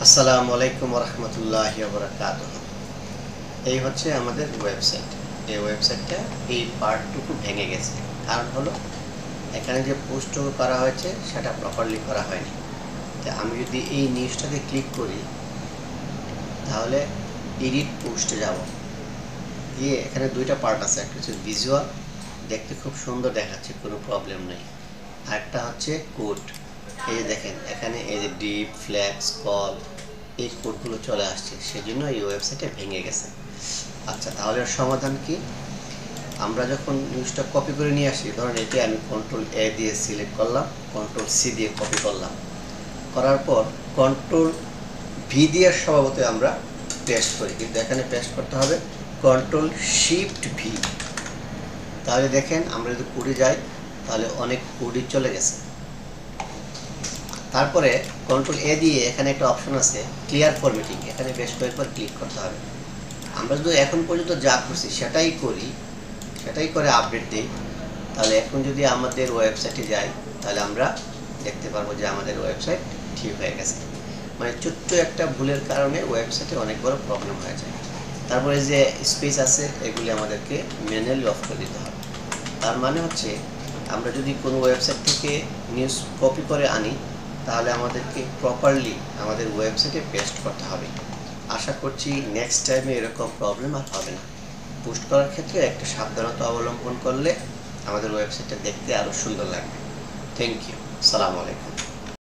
আসসালামু আলাইকুম রহমতুল্লাহি ওয়া বারাকাতুহু। এই হচ্ছে আমাদের ওয়েবসাইট। এই ওয়েবসাইটটা এই পার্টটুকু ভেঙে গেছে। কারণ হলো এখানে যে পোস্টটুকু করা হয়েছে সেটা প্রপারলি করা হয়নি। তো আমি যদি এই নিউজটাতে ক্লিক করি তাহলে এডিট পোস্টে যাব, গিয়ে এখানে দুইটা পার্ট আছে, একটা হচ্ছে ভিজুয়াল, দেখতে খুব সুন্দর দেখাচ্ছে, কোনো প্রবলেম নেই। আরেকটা হচ্ছে কোড। এই যে দেখেন এখানে এই যে ডিপ ফ্ল্যাক্স কল এই কোডগুলো চলে আসছে, সেজন্য এই ওয়েবসাইটে ভেঙে গেছে। আচ্ছা, তাহলে এর সমাধান কি? আমরা যখন নিউজটা কপি করে নিয়ে আসি, ধরেন এটি আমি কন্ট্রোল এ দিয়ে সিলেক্ট করলাম, কন্ট্রোল সি দিয়ে কপি করলাম, করার পর কন্ট্রোল ভি দিয়ে স্বভাবতই আমরা পেস্ট করি, কিন্তু এখানে পেস্ট করতে হবে কন্ট্রোল শিফট ভি। তাহলে দেখেন আমরা যদি কোডে যাই তাহলে অনেক কোডই চলে গেছে। তারপরে কন্ট্রোল এ দিয়ে এখানে একটা অপশন আছে ক্লিয়ার ফরম্যাটিং, এখানে বেশ কয়েকবার ক্লিক করতে হবে। আমরা যদি এখন পর্যন্ত যা করছি সেটাই করি, সেটাই করে আপডেট দিই, তাহলে এখন যদি আমাদের ওয়েবসাইটে যাই তাহলে আমরা দেখতে পারবো যে আমাদের ওয়েবসাইট ঠিক হয়ে গেছে। মানে ছোট্ট একটা ভুলের কারণে ওয়েবসাইটে অনেক বড় প্রবলেম হয়ে যায়। তারপরে যে স্পেস আছে এগুলি আমাদেরকে ম্যানুয়ালি অফ করে দিতে হবে। তার মানে হচ্ছে আমরা যদি কোনো ওয়েবসাইট থেকে নিউজ কপি করে আনি তাহলে আমাদেরকে প্রপারলি আমাদের ওয়েবসাইটে পেস্ট করতে হবে। আশা করছি নেক্সট টাইমে এরকম প্রবলেম আর হবে না। পোস্ট করার ক্ষেত্রে একটা সাবধানতা অবলম্বন করলে আমাদের ওয়েবসাইটটা দেখতে আরও সুন্দর লাগবে। Thank you. আসসালামু আলাইকুম।